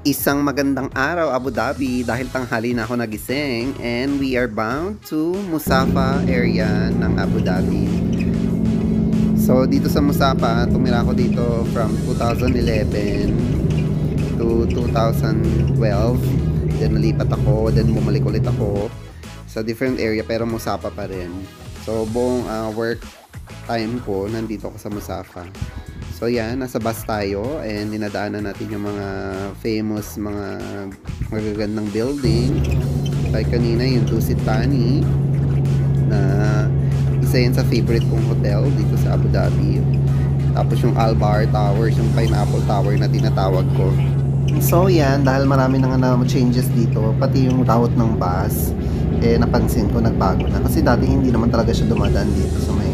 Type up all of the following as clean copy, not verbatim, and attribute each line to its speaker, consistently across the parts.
Speaker 1: Isang magandang araw, Abu Dhabi, dahil tanghali na ako nagising and we are bound to Musafa area ng Abu Dhabi. So dito sa Musafa, tumira ako dito from 2011 to 2012. Then nalipat ako, then bumalik ulit ako sa different area pero Musafa pa rin. So buong work time ko nandito ako sa Musafa. So yan, nasa bus tayo and dinadaanan natin yung mga famous, mga magagandang building. Like kanina yung Dusit Thani na isa yan sa favorite kong hotel dito sa Abu Dhabi. Tapos yung Al Bahr Towers, yung Pineapple Tower na tinatawag ko. So yan, dahil marami nang changes dito, pati yung route ng bus, napansin ko nagbago na. Kasi dati hindi naman talaga siya dumadaan dito sa may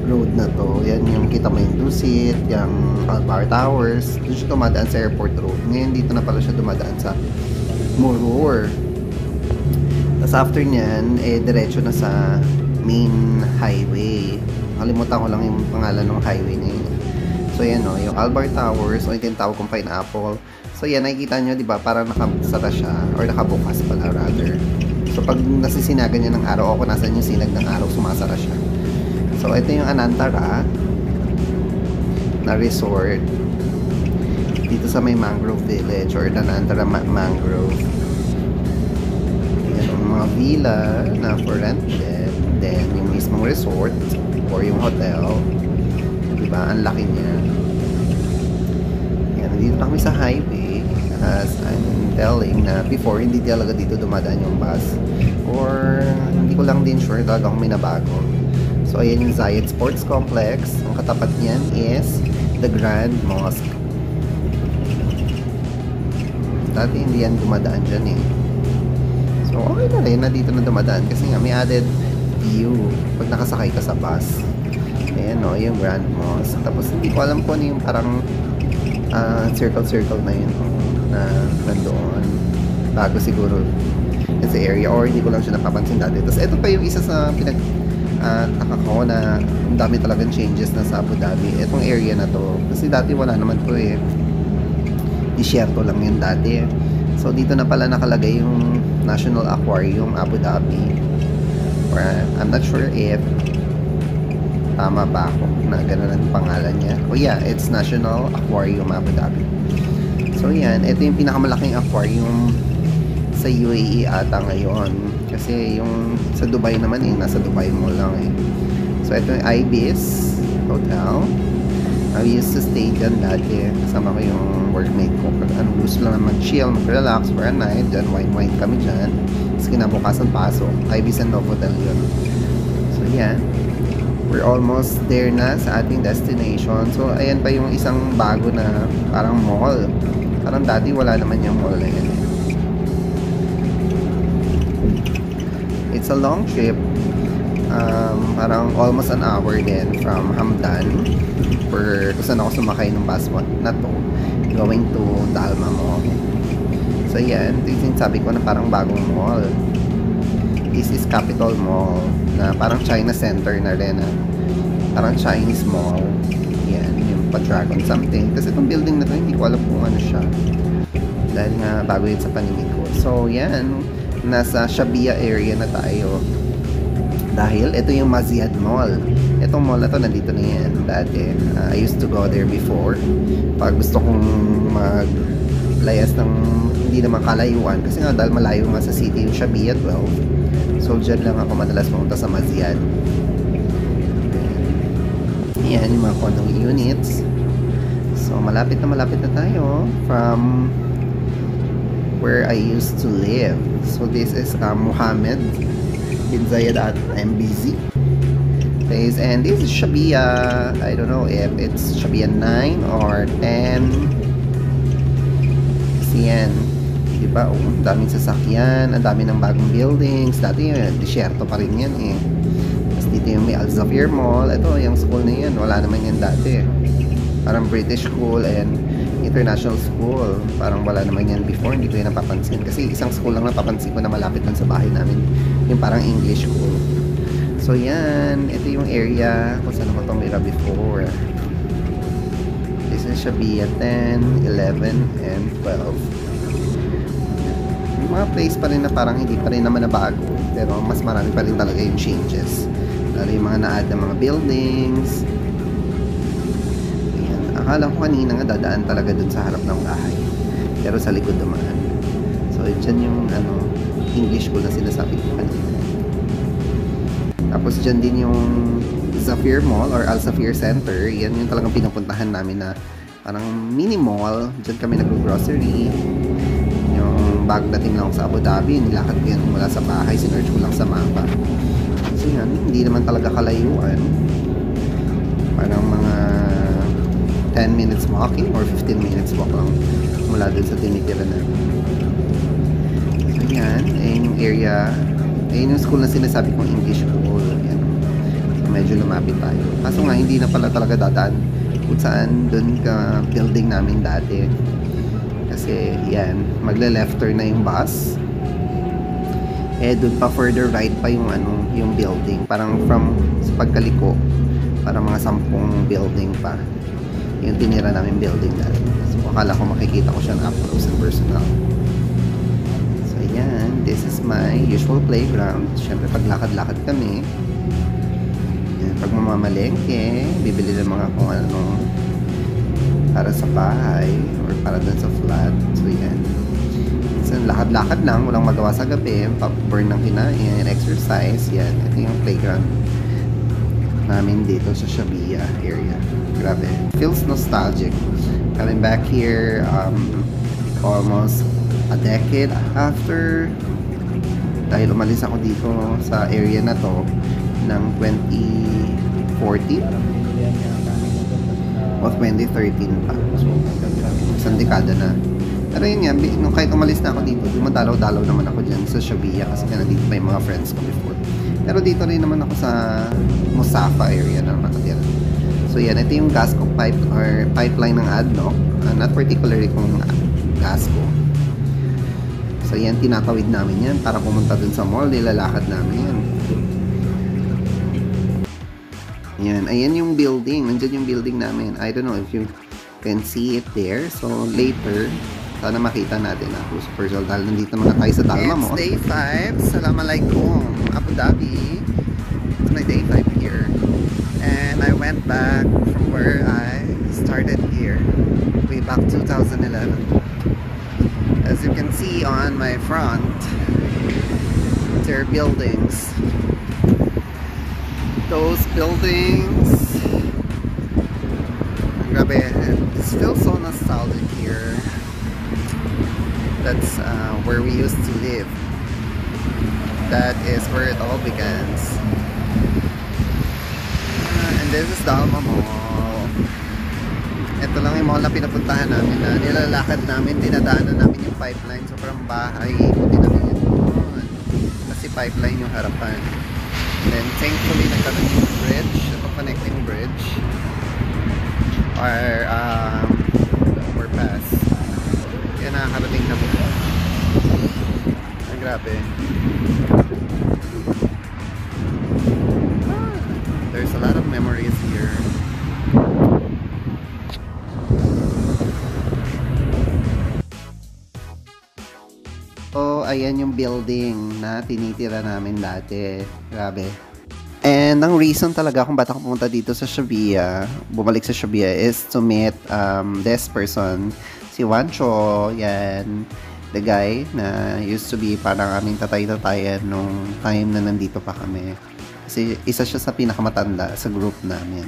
Speaker 1: road na to. Yan yung kita mo yung Dusit, yung Al Bahr Towers. Doon siya dumadaan sa airport road. Ngayon dito na pala siya dumadaan sa Murur. Tapos after nyan, diretso na sa main highway. Kalimutan ko lang yung pangalan ng highway na yun. So yan o, yung Al Bahr Towers, o yung tinatawag kong Pineapple. So yan, nakikita nyo, di ba, parang nakasara siya, or nakabukas pala rather. So pag nasisinagan niya ng araw, o kung nasan yung sinag ng araw, sumasara siya. So, ito yung Anantara na resort dito sa may Mangrove Village or Anantara Mangrove. Yan yung mga villa na for rent din. Then, yung mismong resort or yung hotel. Diba? Ang laki niya. Yan, nandito na kami sa highway. As I'm telling na before, hindi talaga dito dumadaan yung bus. Or, hindi ko lang din sure talaga kung may nabago. So, ayan yung Zayed Sports Complex. Ang katapat niyan is the Grand Mosque. Dati hindi yan dumadaan dyan eh. So, okay na rin na dito na dumadaan kasi nga may added view pag nakasakay ka sa bus. Ayan o, yung Grand Mosque. Tapos, hindi ko alam po ano yung parang circle-circle na yun na nandoon. Bago siguro sa area or hindi ko lang siya napapansin dati. Tapos, ito pa yung isa sa nakakaw na ang dami talagang changes na sa Abu Dhabi. Itong area na to, kasi dati wala naman to eh. Disyerto lang yun dati. So dito na pala nakalagay yung National Aquarium Abu Dhabi. Or I'm not sure if tama ba ako na gano'n ang pangalan niya. Oh yeah, it's National Aquarium Abu Dhabi. So yan, ito yung pinakamalaking aquarium sa UAE ata ngayon. Kasi yung sa Dubai naman eh, nasa Dubai Mall lang eh. So ito yung Ibis Hotel. I used to stay dyan dati. Kasama ko yung workmate ko. Ano, gusto lang na mag-chill, mag-relax for a night. Dyan, wine-wine kami dyan. Tapos kinabukasan pasok. Ibis and Novotel yun. So yan. We're almost there na sa ating destination. So ayan pa yung isang bago na parang mall. Parang dati wala naman yung mall na yan. It's a long trip. Parang almost an hour din from Hamdan kung saan ako sumakay ng bus na to going to Dalma Mall. So yan, ito yung sabi ko na parang bagong mall. This is Capital Mall na parang China Center na rin. Parang Chinese mall. Yan, yung pa-Dragon something. Kasi itong building na to hindi ko alam kung ano siya. Dahil nga bago yun sa paningin ko. So yan, nasa Shabia area na tayo dahil ito yung Maziad Mall. Itong mall na to nandito na yan dati. I used to go there before pag gusto kong maglayas ng hindi naman kalayuan kasi nga dahil malayo nga sa city yung Shabia 12. So dyan lang ako madalas pumunta sa Maziad. Yan yung mga condo units. So malapit na tayo from where I used to live. So this is Mohammed bin Zayed at MBZ place, and this is Shabia. I don't know if it's Shabia 9 or 10. Kasi yan, diba? Ang daming sasakyan, ang dami ng bagong buildings. Dati yun, disyerto pa rin yan eh. Tapos dito yung may Al Zafir Mall. Ito, yung school na yan, wala naman yan dati. Parang British school and international school. Parang wala naman yan before, hindi ko yan napapansin. Kasi isang school lang napapansin ko na malapit lang sa bahay namin. Yung parang English school. So yan, ito yung area kung saan ako tumira before. This is Shabia 10, 11, and 12. Yung mga place pa rin na parang hindi pa rin naman nabago, pero mas marami pa rin talaga yung changes. Lalo yung mga na-add na mga buildings. Ayan. Akala ko kanina nga dadaan talaga dun sa harap ng bahay, pero sa likod dumaan. So dyan yung English school na sinasabi ko kanina. Tapos dyan din yung Zafir Mall or Al Zafir Center. Yan yung talagang pinupuntahan namin na parang mini mall. Dyan kami nag-grocery. Yung bago dating lang sa Abu Dhabi, nilakad ko yan mula sa bahay, sinerch ko lang sa mapa. So yan, hindi naman talaga kalayuan. Parang mga 10 minutes walking or 15 minutes walk lang mula dun sa tinitira namin. So yan, yung area, ayun yung school na sinasabi kong English school. Yan. So medyo lumapit tayo. Kaso nga, hindi na pala talaga dadaan kung saan dun ka building namin dati. Kasi yan, magle-left turn na yung bus. Eh dun pa further right pa yung yung building. Parang from sa pagkaliko, parang mga 10 building pa yung tinira namin building natin. So akala ko makikita ko siya up close and personal. So yan, this is my usual playground. Syempre paglakad-lakad kami. Yan, pag mamamalengke, bibili ng mga kung ano para sa bahay or para dun sa flat. So yan, so lakad-lakad lang, walang magawa sa gabi, popcorn ng kinain, exercise. Yan, ito yung playground namin dito sa Shabia area. Grabe, feels nostalgic coming back here almost a decade after, dahil umalis ako dito sa area na to ng 2014 o 2013 pa. So isang dekada na. Pero yun nga, kahit umalis na ako dito, dumadalaw-dalaw naman ako dyan sa Shabia kasi nga nandito pa yung mga friends ko before. Pero dito rin naman ako sa Musafa area na nakatira. So yan, ito yung Gasco pipe or pipeline ng ADNOC. Not particularly kung Gasco. So yan, tinatawid namin yan para pumunta dun sa mall. Nilalakad namin yan. Yan, ayan yung building. Nandyan yung building namin. I don't know if you can see it there. So later, sana makita natin ako sa personal dahil nandito mga tayo sa Dalma Mall. It's day 5. Assalamualaikum, Abu Dhabi. It's my day 5 here. And I went back from where I started here way back 2011. As you can see on my front, there are buildings. Those buildings, grabe, it feels so nostalgic here. That's where we used to live. That is where it all begins. And this is Dalma Mall. Ito lang yung mall na pinapuntahan namin na nilalakad namin, dinadaanan namin yung pipeline. So from bahay, ikutin namin yun doon. Kasi pipeline yung harapan. And then thankfully nagkaroon yung bridge, ito connecting bridge. Or overpass. Kaya nakakarating kami. Ay, grabe. There's a lot of memories here. So, ayan yung building na tinitira namin dati. Grabe. And ang reason talaga kung ba't ako pumunta dito sa Shabia, bumalik sa Shabia, is to meet this person, si Wancho. Yan, the guy na used to be parang aming tatay-tatayan nung time na nandito pa kami. Kasi isa siya sa pinakamatanda sa group namin.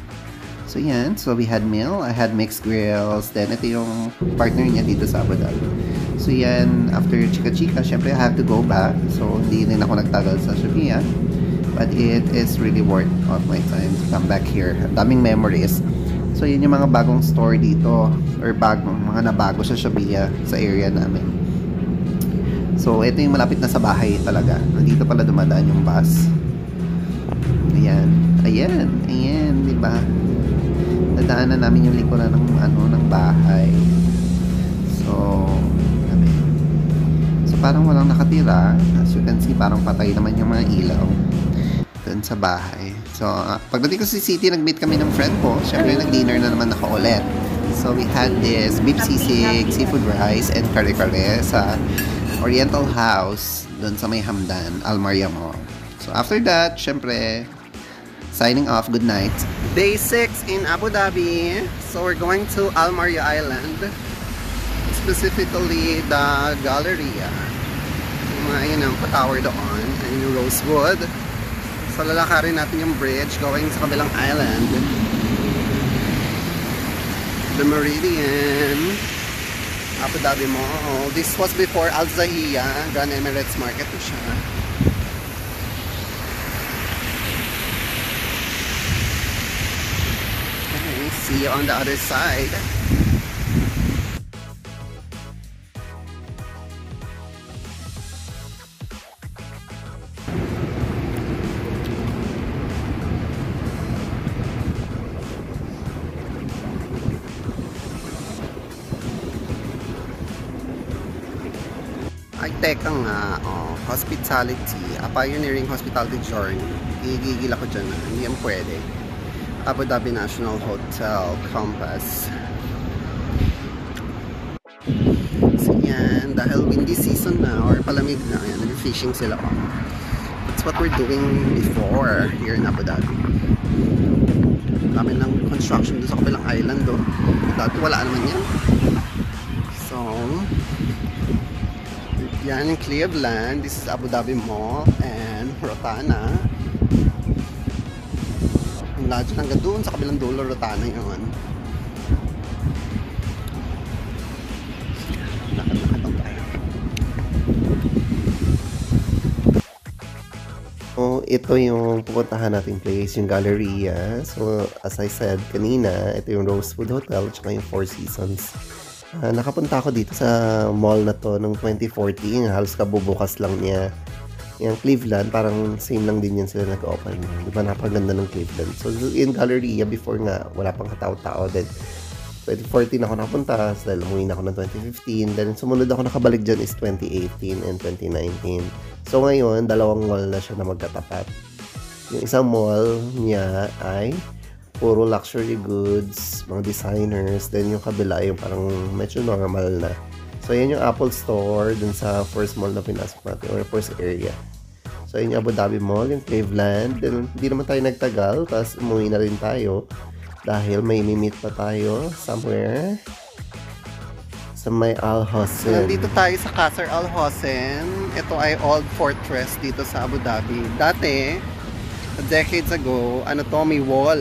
Speaker 1: So yan, so we had meal, I had mixed grills, then ito yung partner niya dito sa Abu Dhabi. So yan, after chika-chika, syempre I have to go back. So hindi rin ako nagtagal sa Shabia. But it is really worth of my time to come back here. Ang daming memories. So yun yung mga bagong store dito, or mga nabago sa Shabia, sa area namin. So ito yung malapit na sa bahay talaga. Nandito pala dumadaan yung bus. Ayan, ayan, ayan, di ba? Nadaanan namin yung likuran ng bahay. So parang walang nakatira. As you can see, parang patay naman yung mga ilaw dun sa bahay. So pagdating ko sa city, nag-meet kami ng friend ko. Syempre nag-dinner na naman ako ulit. So we had this beef sisig, seafood rice, and kare-kare sa Oriental House doon sa may Hamdan, Almaria Mall. So after that, syempre, signing off, good night. Day 6 in Abu Dhabi. So we're going to Almaria Island, specifically the Galleria. Yung mga yun ang tower doon, and yung Rosewood. So lalakarin natin yung bridge going sa kabilang island. The Meridian, Abu Dhabi Mall. This was before Al Zahia, Grand Emirates Market to siya. Okay, see you on the other side. Ay, teka nga, hospitality, a pioneering hospitality journey. Igigil ako dyan, hindi yan pwede. Abu Dhabi National Hotel, Compass. So yan, dahil windy season na, or palamig na, yan, nag-fishing sila. That's what we're doing before here in Abu Dhabi. Dami ng construction doon sa kabilang island, oh. Dati wala naman yan. So, yan yung Cleveland. This is Abu Dhabi Mall and Rotana. Ang lodge hanggang doon sa kabilang dulo, Rotana yun. Lakad-lakad lang tayo. So, ito yung pupuntahan nating place, yung Galleria. So, as I said kanina, ito yung Rosewood Hotel at saka yung Four Seasons. Nakapunta ako dito sa mall na to noong 2014. Halos kabubukas lang niya. Yung Cleveland, parang same lang din yan sila nag-open. Diba, napaganda ng Cleveland. So, in Galleria, before nga, wala pang katao-tao. Then, 2014 ako nakapunta. So, dahil umuwi na ako ng 2015. Then, sumunod ako nakabalik dyan is 2018 and 2019. So, ngayon, dalawang mall na siya na magkatapat. Yung isang mall niya ay puro luxury goods, mga designers. Then yung kabila yung parang medyo normal na. So yan yung Apple Store dun sa first mall na pinasok natin, or first area. So yun yung Abu Dhabi Mall, yung Cleveland. Then hindi naman tayo nagtagal, tapos umuwi na rin tayo dahil may meet pa tayo somewhere sa may Al Hosn. Nandito tayo sa Qasr Al Hosn. Ito ay old fortress dito sa Abu Dhabi. Dati, decades ago, ano to, may wall.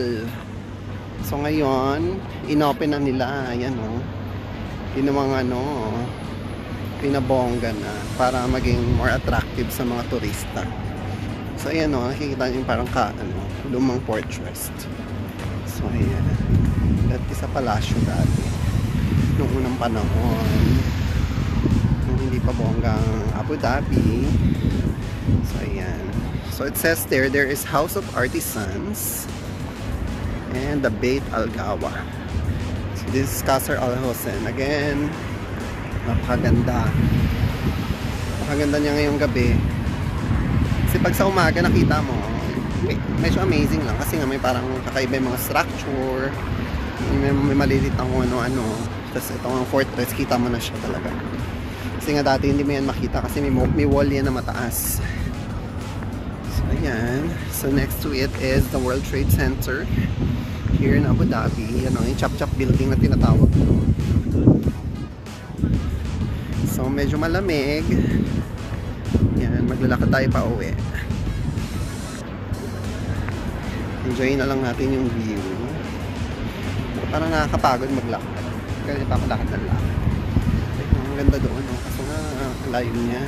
Speaker 1: So ngayon, inopen na nila, ayan o. Ginawang pinabongga na para maging more attractive sa mga turista. So ayan o, nakikita nyo yung parang lumang fortress. So ayan, that is a palasyo dati. Noong unang panahon, nung hindi pa bonggang Abu Dhabi. So ayan. So it says there is House of Artisans and the Beit Al Gawa. So this is Qasr Al Hosn. Again, napakaganda. Napakaganda niya ngayong gabi. Kasi pag sa umaga nakita mo, medyo amazing lang. Kasi nga may parang kakaiba yung mga structure. May malilit ang ano-ano. Tapos itong fortress, kita mo na siya talaga. Kasi nga dati hindi mo yan makita kasi may wall yan na mataas. So ayan. So next to it is the World Trade Center here in Abu Dhabi. Yan o, yung chop-chop building na tinatawag ko. So medyo malamig. Yan, maglalakad tayo pa uwi. Enjoy na lang natin yung view. Parang nakakapagod maglakad. Kasi pa ako lakad ng lakad. Ang ganda doon, no? Kasi nga, layo niya.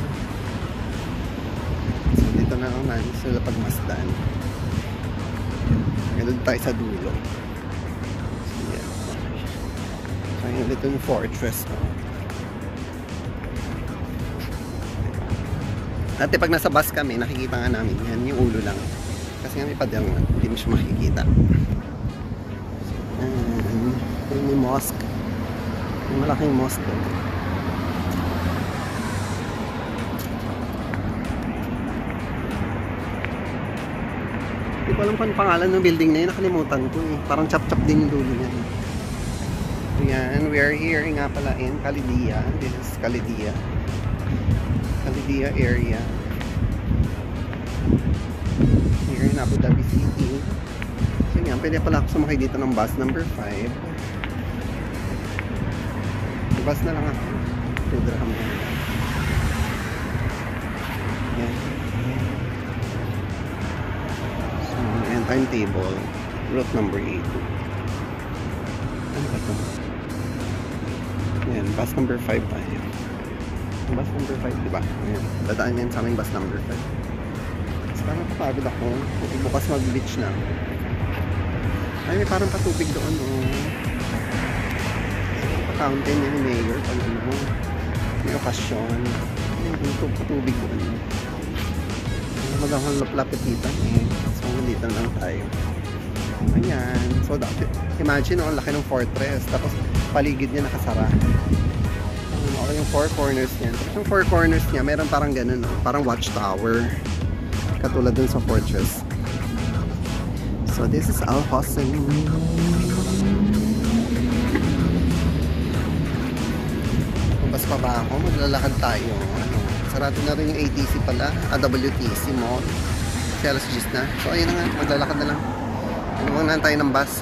Speaker 1: So dito na lang natin sila pagmasdan. Ganda tayo sa dulo. So yun, ito yung fortress, no? Dati pag nasa bus kami, nakikita nga namin yan, yung ulo lang. Kasi nga may padang, hindi mo siya makikita. So, yung mosque. Yung malaking mosque doon. Hindi ko alam kung pangalan ng building na yun. Nakalimutan ko eh. Parang chop-chop din yung dulo niya. So Ayan, we are here nga pala in Calidia. This is Calidia. Calidia area. Here in Abu Dhabi City. So yan, pwede pala ako sumakay dito ng bus number 5. Bus na lang ako. 2 dirham na. Yan. So, and timetable. Route number 8. Ano ba ito? Yan, bus number 5 tayo. Bus number 5, diba? Ayan, dadaan yan sa aming bus number 5. Kasi parang kapagod ako. Bukas mag-beach na. Ay, may parang patubig doon, oh. Pa-fountain yan ni Mayor. Pag ano, may okasyon. May patubig doon. Magandang lapit-lapitan, eh. So, nandito lang tayo. Ayan. So, imagine, oh, ang laki ng fortress. Tapos, paligid niya nakasara. Okay, yung 4 corners niya. Tapos yung 4 corners niya, meron parang ganun, no? Parang watchtower. Katulad dun sa fortress. So, this is Al Hosn. Bas pa ba ako? Maglalakad tayo. Ano? Sarado na rin yung ATC pala. WTC Mall. Kasi alas 10 na. So, ayun na nga. Maglalakad na lang. Inuwanan tayo ng bus.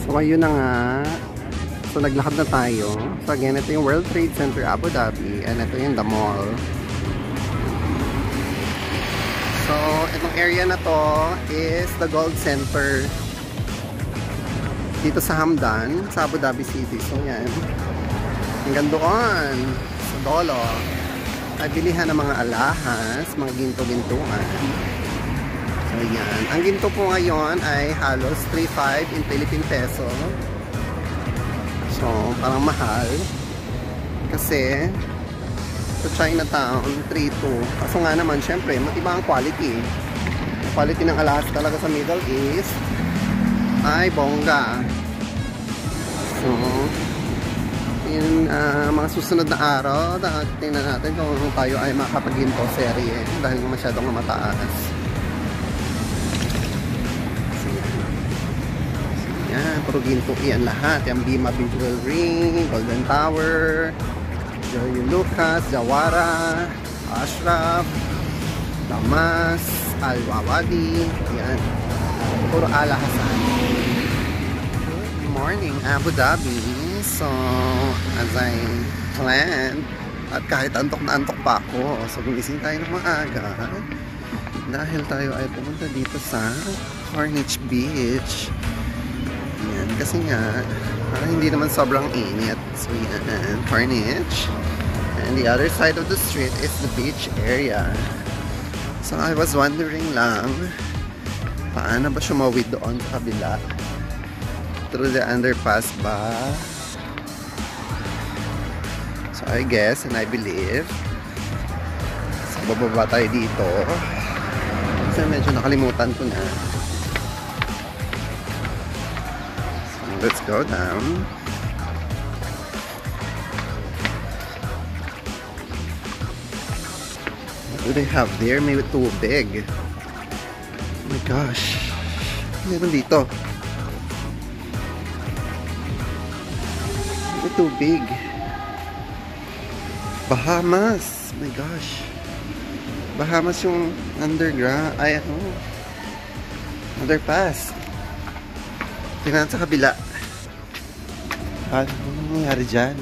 Speaker 1: So ayun na nga. So naglakad na tayo. So again, ito yung World Trade Center Abu Dhabi and ito yung the mall. So itong area na to is the Gold Center dito sa Hamdan, sa Abu Dhabi City. So yan. Hanggang doon sa Dolo ay bilihan ng mga alahas, mga ginto-gintuan. So yan. Ang ginto po ngayon ay halos 3.5 in Philippine peso. So parang mahal. Kasi sa Chinatown 3.2. Kaso nga naman syempre iba ang quality. Ang quality ng alahas talaga sa Middle East ay bongga. So in mga susunod na araw, tingnan natin kung tayo ay makapag-ginto serye dahil masyadong mataas. Yan, puro ginto yan lahat. Yung Bima Visual Ring, Golden Tower, Joy Lucas, Jawara, Ashraf, Damas, Al-Wawadi. Yan. Puro alahasan. Good morning, Abu Dhabi. So, as I planned, at kahit antok na antok pa ako, so gumising tayo ng maaga dahil tayo ay pumunta dito sa Corniche Beach. Yan, kasi nga hindi naman sobrang init. So yan, Corniche, and the other side of the street is the beach area. So I was wondering lang paano ba sumawid doon sa kabila, through the underpass ba? So I guess and I believe so bababa tayo dito kasi medyo nakalimutan ko na. Let's go down. What do they have there? May tubig. Oh my gosh. Meron dito. May tubig. Bahamas. Oh my gosh. Bahamas yung underground. Ay, ano? Underpass. Tingnan sa kabila. Ano nangyayari dyan?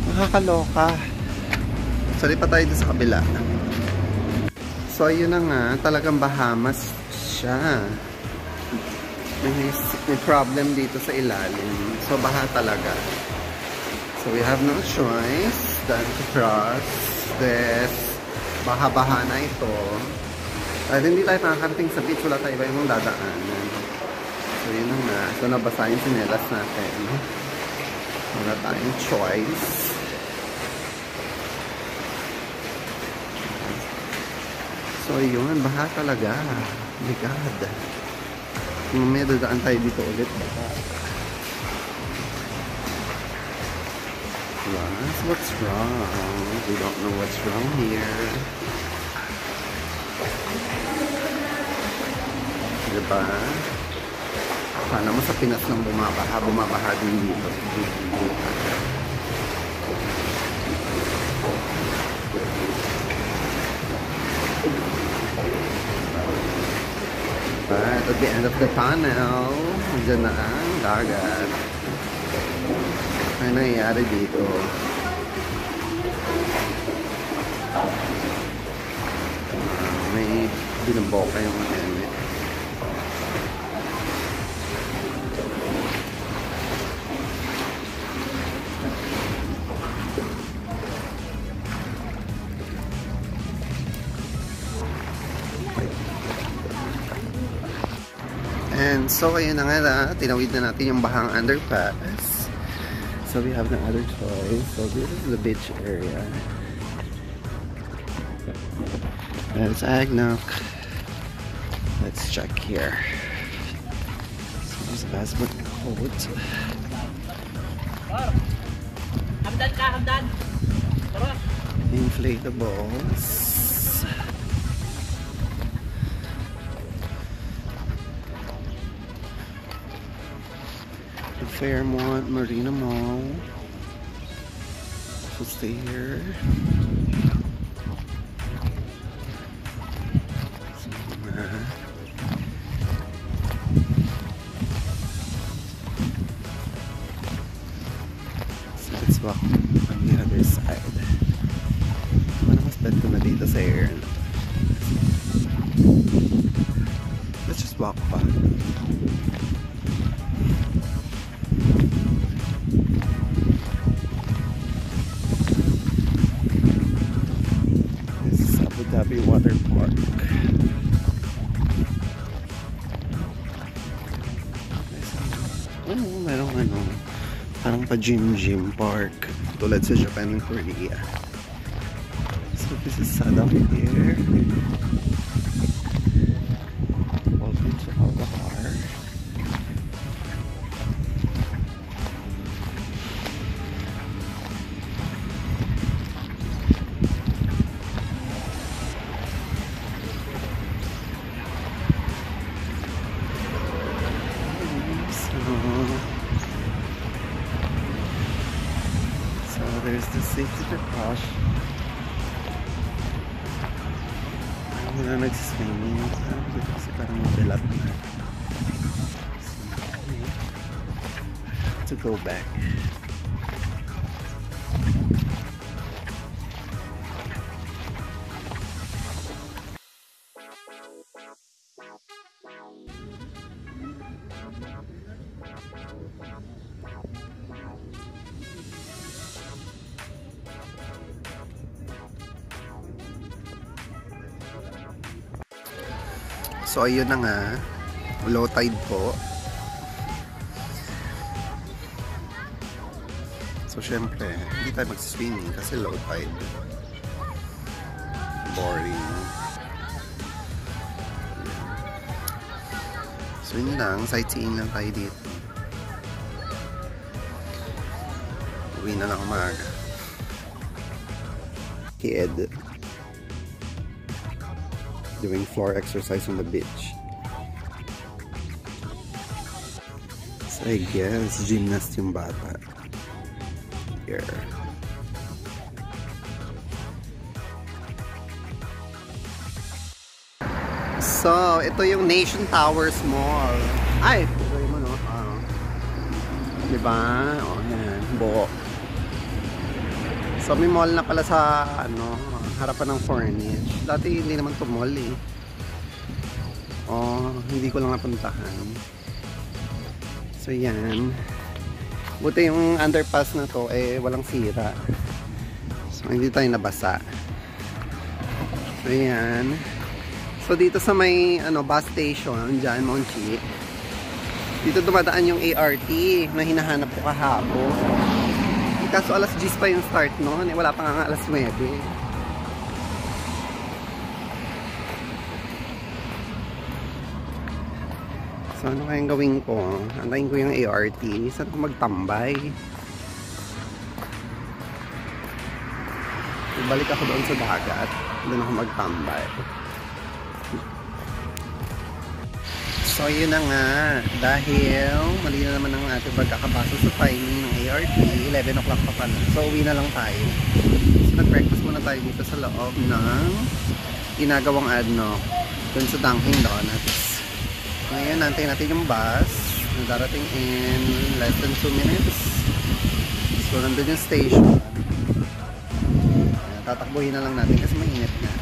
Speaker 1: Nakakaloka. So, lipat tayo dito sa kabila. So, ayun na nga. Talagang Bahamas siya. May problem dito sa ilalim. So, baha talaga. So, we have no choice than to cross this baha-baha na ito. Dahil hindi tayo nakakarating sa beach, wala tayo iba yung dadaanan. So yun na nga. So nabasa yung sinelas natin. Wala tayong choice. So, yun. Baha talaga. Oh my God. Mamaya dadaan tayo dito ulit. Baha. Yes, what's wrong? We don't know what's wrong here. Diba? Sana mo sa Pinas nang bumabaha din dito. But at the end of the tunnel, dyan na ang dagat. Ano nangyayari dito? May binaboka yung eme. And so, ayun na nga, tinawid na natin yung bahang underpass. So, we have no other choice. So, this is the beach area. That's Agnoc. Let's check here. So, there's a basketball court.
Speaker 2: Hamdan ka, hamdan!
Speaker 1: Inflatables. Fairmont Marina Mall. So stay here. So let's walk on the other side. Ano mas bad ko na dito sa air? Let's just walk pa. Abu Dhabi Water Park. Merong parang pa gym park tulad sa Japan and Korea. So this is Sadam here. Welcome to Al-Bahar. So there's the safety precaution. Ayaw na nagsiswimming. Kasi parang mabilat na. To go back. So ayun na nga, low tide po. So syempre, hindi tayo mag-swimming kasi low tide. Boring. So yun lang, sightseeing lang tayo dito. Uwi na lang umaga. Kid doing floor exercise on the beach. So I guess gymnast yung bata. Here. So, ito yung Nation Towers Mall. Ay! Pugay mo, no? Diba? O, yan. Buo. So, may mall na pala sa, harapan ng Furnish. Dati hindi naman to mall eh. Oh, hindi ko lang napuntahan. So yan. Buti yung underpass na to eh walang sira. So hindi tayo nabasa. So yan. So dito sa may bus station dyan, Monchi. Dito dumadaan yung ART na hinahanap ko kahapon. Kaso alas 10 pa yung start noon. Wala pa nga alas 9. So, ano kayang gawin ko? Antayin ko yung ART. Saan ko magtambay? Ibalik ako doon sa dagat. Doon ako magtambay. So, yun na nga. Dahil mali na naman ang ating pagkakabasa sa timing ng ART. 11 o'clock pa pala. So, uwi na lang tayo. So, nag-breakfast muna tayo dito sa loob ng ginagawang adno. Doon sa Dunkin' Donuts. Ngayon, nantayin natin yung bus na darating in less than 2 minutes. So, nandun yung station. Tatakbuhin na lang natin kasi mainit na.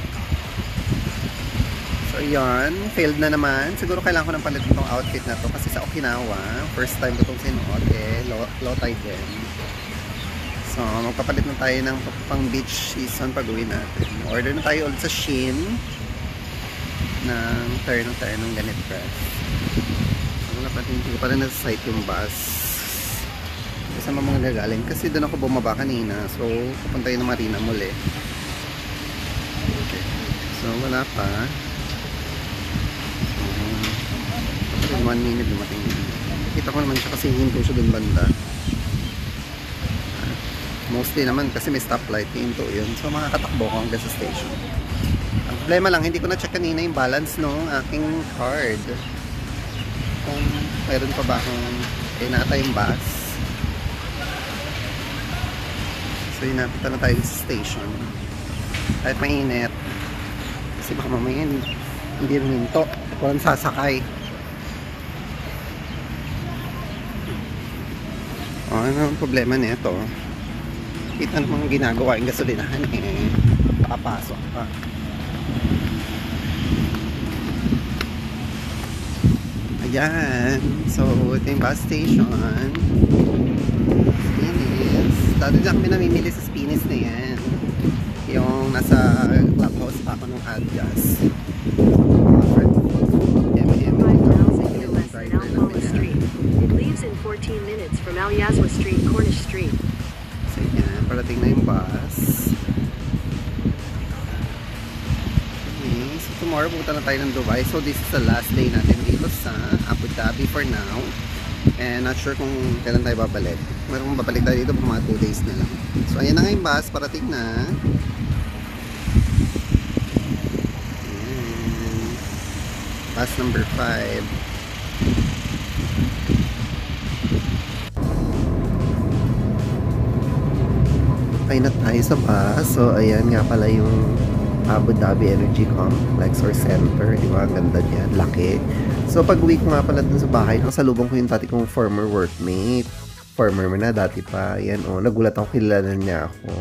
Speaker 1: So, yun. Failed na naman. Siguro kailangan ko ng palit itong outfit na to kasi sa Okinawa, first time ko itong sinuot. Low tide din. So, magpapalit na tayo ng pang beach season pag uwi natin. Order na tayo ulit sa Shein ng ng ganit dress. Hindi ko pa rin nasa site yung bus. Kasama mga gagaling. Kasi doon ako bumaba kanina. So, pupunta yun ng Marina muli. Okay. So, wala pa. 1 minute dumating. Kita ko naman siya kasi hinto siya doon banda. Mostly naman kasi may stoplight. Hinto yun. So, makakatakbo ko hanggang sa station. Ang problema lang, hindi ko na-check kanina yung balance ng aking card. Kung mayroon pa ba akong inata yung bus. So inapita na tayo sa station kahit mainit kasi baka mamaya hindi ruminto walang sasakay. Ano ang problema nito? Kita namang ginagawa yung gasolinahan papasok pa. Ayan. So, ito yung bus station. Spinis. Dati na kami namimili sa Spinis na yan. Yung nasa clubhouse pa ako ng Adjas.
Speaker 3: It leaves in 14 minutes from Alyazwa Street, Cornish Street.
Speaker 1: So, yan. Parating na yung bus. So tomorrow pupunta na tayo ng Dubai. So this is the last day natin dito sa Abu Dhabi for now. And not sure kung kailan tayo babalik. Meron kung babalik tayo dito for mga 2 days na lang. So ayan na nga yung bus. Parating na. Ayan. Bus number 5. Okay na tayo sa bus. So ayan nga pala yung Abu Dhabi Energy Complex or Center, di ba? Ang ganda niya, laki. So pag uwi ko nga pala dun sa bahay, nakasalubong ko yung dati kong former workmate. Former mo na, dati pa. Yan, nagulat ako, kilala niya ako.